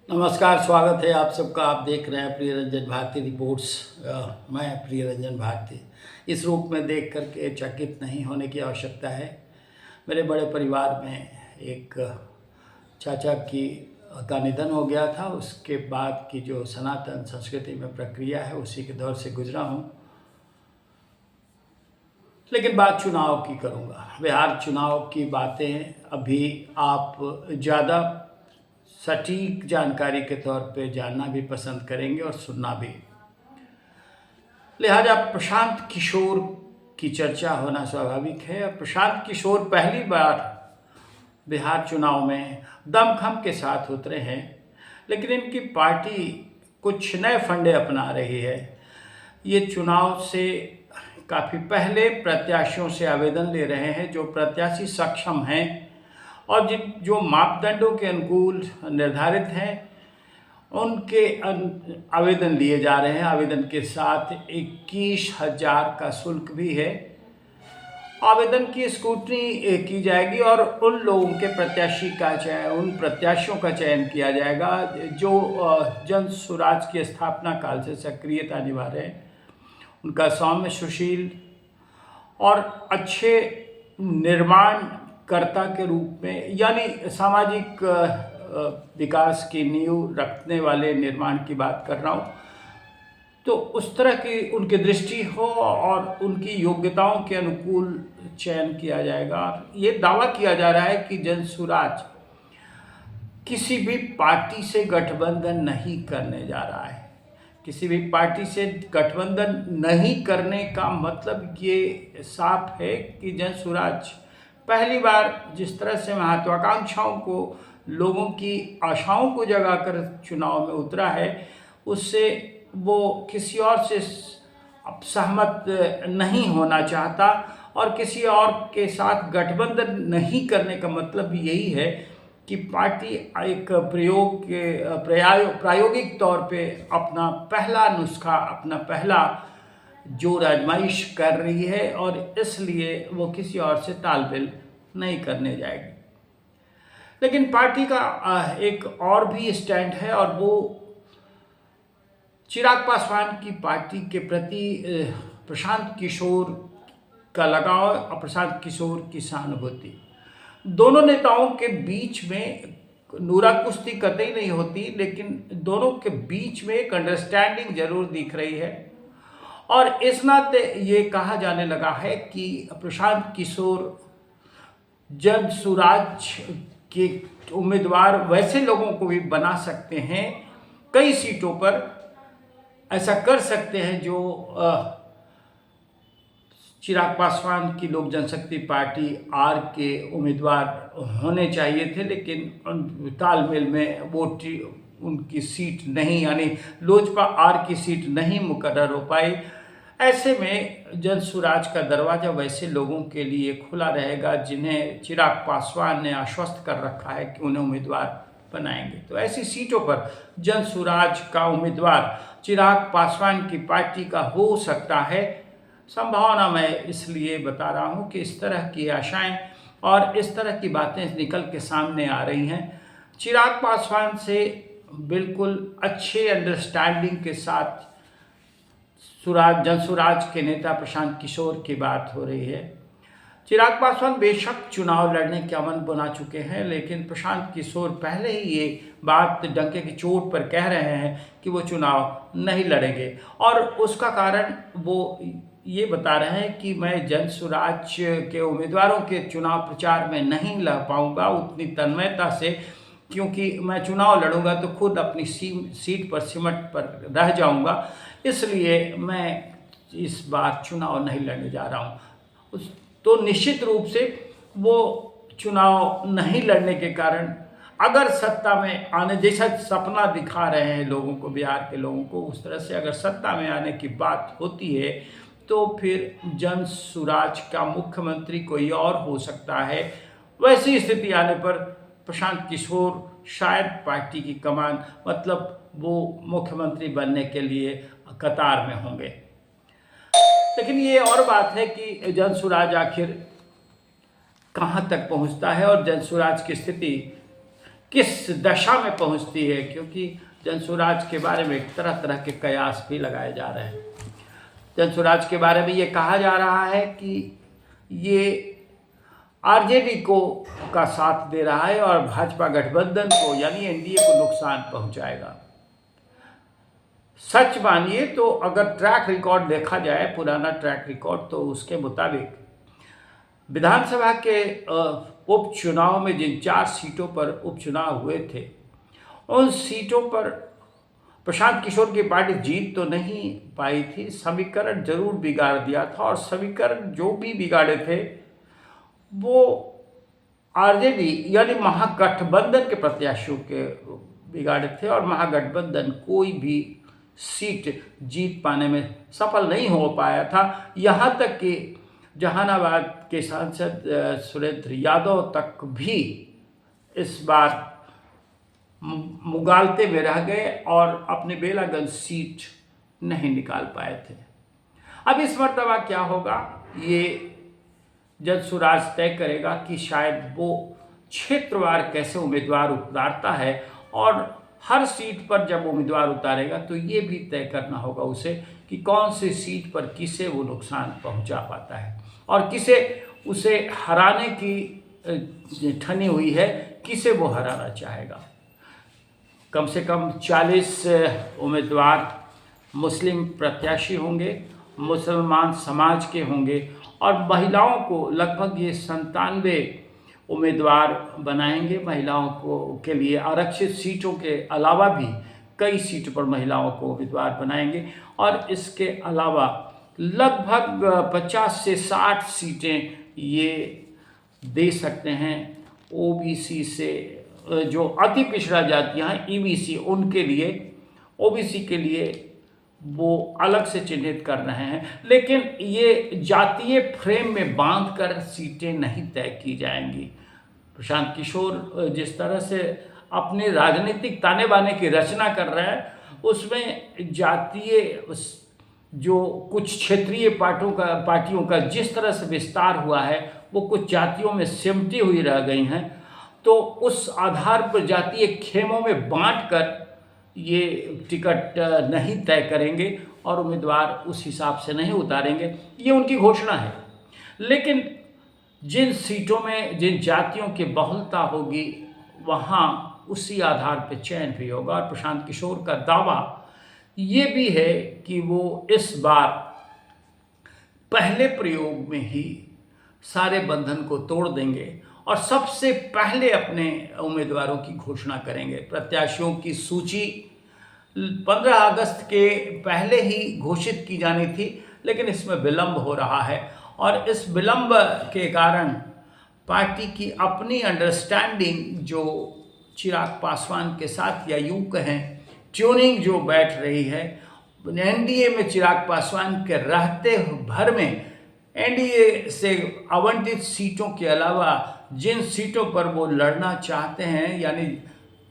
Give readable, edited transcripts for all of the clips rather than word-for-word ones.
नमस्कार, स्वागत है आप सबका। आप देख रहे हैं प्रिय रंजन भारती रिपोर्ट्स। मैं प्रिय रंजन भारती। इस रूप में देख करके चकित नहीं होने की आवश्यकता है। मेरे बड़े परिवार में एक चाचा का निधन हो गया था। उसके बाद की जो सनातन संस्कृति में प्रक्रिया है उसी के दौर से गुजरा हूँ। लेकिन बात चुनाव की करूँगा। बिहार चुनाव की बातें अभी आप ज़्यादा सटीक जानकारी के तौर पे जानना भी पसंद करेंगे और सुनना भी। लिहाजा प्रशांत किशोर की चर्चा होना स्वाभाविक है। और प्रशांत किशोर पहली बार बिहार चुनाव में दमखम के साथ उतरे हैं, लेकिन इनकी पार्टी कुछ नए फंडे अपना रही है। ये चुनाव से काफ़ी पहले प्रत्याशियों से आवेदन ले रहे हैं जो प्रत्याशी सक्षम हैं और जो मापदंडों के अनुकूल निर्धारित हैं उनके आवेदन लिए जा रहे हैं। आवेदन के साथ 21,000 का शुल्क भी है। आवेदन की स्क्रूटनी की जाएगी और उन लोगों के उन प्रत्याशियों का चयन किया जाएगा जो जन सुराज की स्थापना काल से सक्रियता निभा रहे हैं। उनका सौम्य, सुशील और अच्छे निर्माणकर्ता के रूप में, यानी सामाजिक विकास की नींव रखने वाले निर्माण की बात कर रहा हूँ, तो उस तरह की उनकी दृष्टि हो और उनकी योग्यताओं के अनुकूल चयन किया जाएगा। ये दावा किया जा रहा है कि जनसुराज किसी भी पार्टी से गठबंधन नहीं करने जा रहा है। किसी भी पार्टी से गठबंधन नहीं करने का मतलब ये साफ है कि जनसुराज पहली बार जिस तरह से महत्वाकांक्षाओं को, लोगों की आशाओं को जगाकर चुनाव में उतरा है, उससे वो किसी और से सहमत नहीं होना चाहता और किसी और के साथ गठबंधन नहीं करने का मतलब यही है कि पार्टी एक प्रायोगिक तौर पे अपना पहला नुस्खा, अपना पहला जोर आजमाइश कर रही है और इसलिए वो किसी और से तालमेल नहीं करने जाएगी। लेकिन पार्टी का एक और भी स्टैंड है और वो चिराग पासवान की पार्टी के प्रति प्रशांत किशोर का लगाव और प्रशांत किशोर की सहानुभूति। दोनों नेताओं के बीच में नूरा कुश्ती कतई नहीं होती, लेकिन दोनों के बीच में एक अंडरस्टैंडिंग जरूर दिख रही है और इस नाते ये कहा जाने लगा है कि प्रशांत किशोर जन सुराज के उम्मीदवार वैसे लोगों को भी बना सकते हैं, कई सीटों पर ऐसा कर सकते हैं जो चिराग पासवान की लोक जनशक्ति पार्टी आर के उम्मीदवार होने चाहिए थे, लेकिन तालमेल में वो उनकी सीट नहीं, यानी लोजपा आर की सीट नहीं मुकर्रर हो पाई। ऐसे में जनसुराज का दरवाज़ा वैसे लोगों के लिए खुला रहेगा जिन्हें चिराग पासवान ने आश्वस्त कर रखा है कि उन्हें उम्मीदवार बनाएंगे। तो ऐसी सीटों पर जनसुराज का उम्मीदवार चिराग पासवान की पार्टी का हो सकता है। संभावना मैं इसलिए बता रहा हूँ कि इस तरह की आशाएं और इस तरह की बातें निकल के सामने आ रही हैं। चिराग पासवान से बिल्कुल अच्छे अंडरस्टैंडिंग के साथ जनसुराज के नेता प्रशांत किशोर की बात हो रही है। चिराग पासवान बेशक चुनाव लड़ने का मन बना चुके हैं, लेकिन प्रशांत किशोर पहले ही ये बात डंके की चोट पर कह रहे हैं कि वो चुनाव नहीं लड़ेंगे और उसका कारण वो ये बता रहे हैं कि मैं जनसुराज के उम्मीदवारों के चुनाव प्रचार में नहीं लड़ पाऊंगा उतनी तन्मयता से, क्योंकि मैं चुनाव लड़ूंगा तो खुद अपनी सीट पर सिमट पर रह जाऊंगा, इसलिए मैं इस बार चुनाव नहीं लड़ने जा रहा हूँ। तो निश्चित रूप से वो चुनाव नहीं लड़ने के कारण अगर सत्ता में आने जैसा सपना दिखा रहे हैं लोगों को, बिहार के लोगों को, उस तरह से अगर सत्ता में आने की बात होती है तो फिर जनसुराज का मुख्यमंत्री कोई और हो सकता है। वैसी स्थिति आने पर प्रशांत किशोर शायद पार्टी की कमान, मतलब वो मुख्यमंत्री बनने के लिए कतार में होंगे। लेकिन ये और बात है कि जनसुराज आखिर कहाँ तक पहुँचता है और जनसुराज की स्थिति किस दशा में पहुंचती है, क्योंकि जनसुराज के बारे में तरह तरह के कयास भी लगाए जा रहे हैं। जनसुराज के बारे में ये कहा जा रहा है कि ये आरजेडी को का साथ दे रहा है और भाजपा गठबंधन को यानी एनडीए को नुकसान पहुंचाएगा। सच मानिए तो अगर ट्रैक रिकॉर्ड देखा जाए, पुराना ट्रैक रिकॉर्ड, तो उसके मुताबिक विधानसभा के उपचुनाव में जिन 4 सीटों पर उपचुनाव हुए थे, उन सीटों पर प्रशांत किशोर की पार्टी जीत तो नहीं पाई थी, समीकरण जरूर बिगाड़ दिया था। और समीकरण जो भी बिगाड़े थे वो आरजेडी यानी महागठबंधन के प्रत्याशियों के बिगाड़े थे, और महागठबंधन कोई भी सीट जीत पाने में सफल नहीं हो पाया था। यहाँ तक कि जहानाबाद के सांसद सुरेंद्र यादव तक भी इस बार मुगालते में रह गए और अपने बेलागंज सीट नहीं निकाल पाए थे। अब इस मर्तबा क्या होगा ये जनसुराज तय करेगा कि शायद वो क्षेत्रवार कैसे उम्मीदवार उतारता है, और हर सीट पर जब उम्मीदवार उतारेगा तो ये भी तय करना होगा उसे कि कौन सी सीट पर किसे वो नुकसान पहुंचा पाता है और किसे उसे हराने की ठनी हुई है, किसे वो हराना चाहेगा। कम से कम 40 उम्मीदवार मुस्लिम प्रत्याशी होंगे, मुसलमान समाज के होंगे, और महिलाओं को लगभग ये 97 उम्मीदवार बनाएंगे। महिलाओं को के लिए आरक्षित सीटों के अलावा भी कई सीटों पर महिलाओं को उम्मीदवार बनाएंगे, और इसके अलावा लगभग 50 से 60 सीटें ये दे सकते हैं ओबीसी से, जो अति पिछड़ा जातियाँ हैं ईबीसी, उनके लिए, ओबीसी के लिए वो अलग से चिन्हित कर रहे हैं। लेकिन ये जातीय फ्रेम में बांधकर सीटें नहीं तय की जाएंगी। प्रशांत किशोर जिस तरह से अपने राजनीतिक ताने बाने की रचना कर रहा है, उसमें जातीय जो कुछ क्षेत्रीय पार्टियों का जिस तरह से विस्तार हुआ है वो कुछ जातियों में सिमटी हुई रह गई हैं, तो उस आधार पर जातीय खेमों में बांटकर ये टिकट नहीं तय करेंगे और उम्मीदवार उस हिसाब से नहीं उतारेंगे, ये उनकी घोषणा है। लेकिन जिन सीटों में जिन जातियों की बहुलता होगी वहाँ उसी आधार पर चयन भी होगा। और प्रशांत किशोर का दावा ये भी है कि वो इस बार पहले प्रयोग में ही सारे बंधन को तोड़ देंगे और सबसे पहले अपने उम्मीदवारों की घोषणा करेंगे। प्रत्याशियों की सूची 15 अगस्त के पहले ही घोषित की जानी थी, लेकिन इसमें विलंब हो रहा है, और इस विलंब के कारण पार्टी की अपनी अंडरस्टैंडिंग जो चिराग पासवान के साथ, या यूँ कहें ट्यूनिंग जो बैठ रही है, एनडीए में चिराग पासवान के रहते भर में एनडीए से आवंटित सीटों के अलावा जिन सीटों पर वो लड़ना चाहते हैं, यानी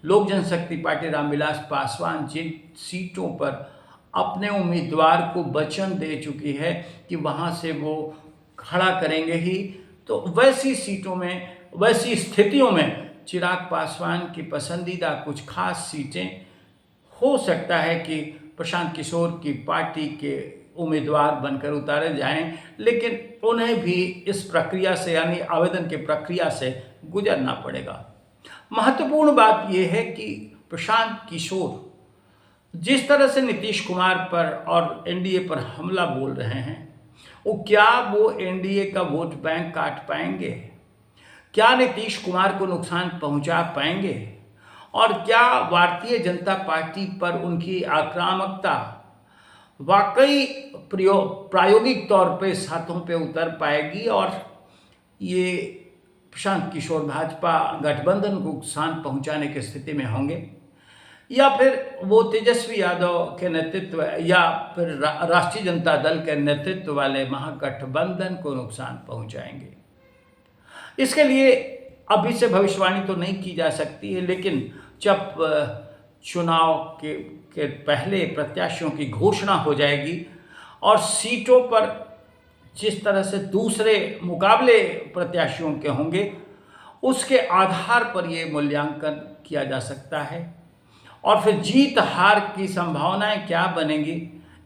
लोक जनशक्ति पार्टी रामविलास पासवान जिन सीटों पर अपने उम्मीदवार को वचन दे चुकी है कि वहाँ से वो खड़ा करेंगे ही, तो वैसी सीटों में, वैसी स्थितियों में चिराग पासवान की पसंदीदा कुछ खास सीटें हो सकता है कि प्रशांत किशोर की पार्टी के उम्मीदवार बनकर उतारे जाएं, लेकिन उन्हें भी इस प्रक्रिया से, यानी आवेदन की प्रक्रिया से गुजरना पड़ेगा। महत्वपूर्ण बात यह है कि प्रशांत किशोर जिस तरह से नीतीश कुमार पर और एनडीए पर हमला बोल रहे हैं, क्या वो एनडीए का वोट बैंक काट पाएंगे? क्या नीतीश कुमार को नुकसान पहुंचा पाएंगे? और क्या भारतीय जनता पार्टी पर उनकी आक्रामकता वाकई प्रायोगिक तौर पे हाथों पे उतर पाएगी और ये प्रशांत किशोर भाजपा गठबंधन को नुकसान पहुंचाने की स्थिति में होंगे, या फिर वो तेजस्वी यादव के नेतृत्व या फिर राष्ट्रीय जनता दल के नेतृत्व वाले महागठबंधन को नुकसान पहुंचाएंगे? इसके लिए अभी से भविष्यवाणी तो नहीं की जा सकती है, लेकिन जब चुनाव के पहले प्रत्याशियों की घोषणा हो जाएगी और सीटों पर जिस तरह से दूसरे मुकाबले प्रत्याशियों के होंगे, उसके आधार पर ये मूल्यांकन किया जा सकता है। और फिर जीत हार की संभावनाएं क्या बनेंगी,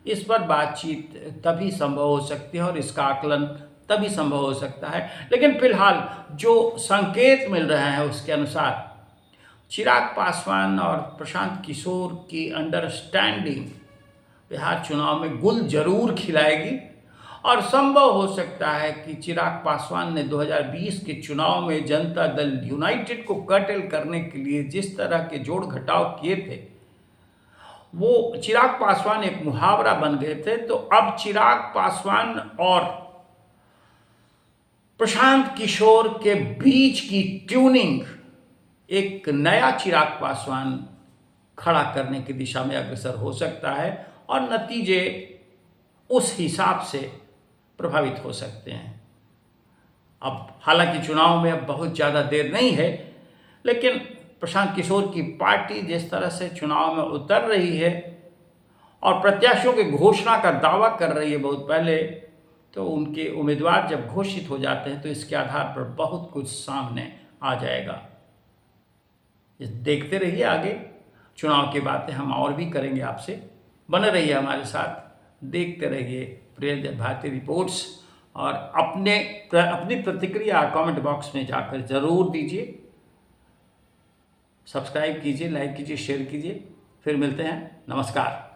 इस पर बातचीत तभी संभव हो सकती है और इसका आकलन तभी संभव हो सकता है। लेकिन फिलहाल जो संकेत मिल रहे हैं उसके अनुसार चिराग पासवान और प्रशांत किशोर की अंडरस्टैंडिंग बिहार चुनाव में गुल जरूर खिलाएगी। और संभव हो सकता है कि चिराग पासवान ने 2020 के चुनाव में जनता दल यूनाइटेड को कर्टेल करने के लिए जिस तरह के जोड़ घटाव किए थे, वो चिराग पासवान एक मुहावरा बन गए थे। तो अब चिराग पासवान और प्रशांत किशोर के बीच की ट्यूनिंग एक नया चिराग पासवान खड़ा करने की दिशा में अग्रसर हो सकता है और नतीजे उस हिसाब से प्रभावित हो सकते हैं। अब हालांकि चुनाव में अब बहुत ज़्यादा देर नहीं है, लेकिन प्रशांत किशोर की पार्टी जिस तरह से चुनाव में उतर रही है और प्रत्याशियों की घोषणा का दावा कर रही है बहुत पहले, तो उनके उम्मीदवार जब घोषित हो जाते हैं तो इसके आधार पर बहुत कुछ सामने आ जाएगा। देखते रहिए, आगे चुनाव की बातें हम और भी करेंगे आपसे। बने रहिए हमारे साथ, देखते रहिए प्रिय भारती रिपोर्ट्स और अपनी प्रतिक्रिया कमेंट बॉक्स में जाकर ज़रूर दीजिए। सब्सक्राइब कीजिए, लाइक कीजिए, शेयर कीजिए। फिर मिलते हैं। नमस्कार।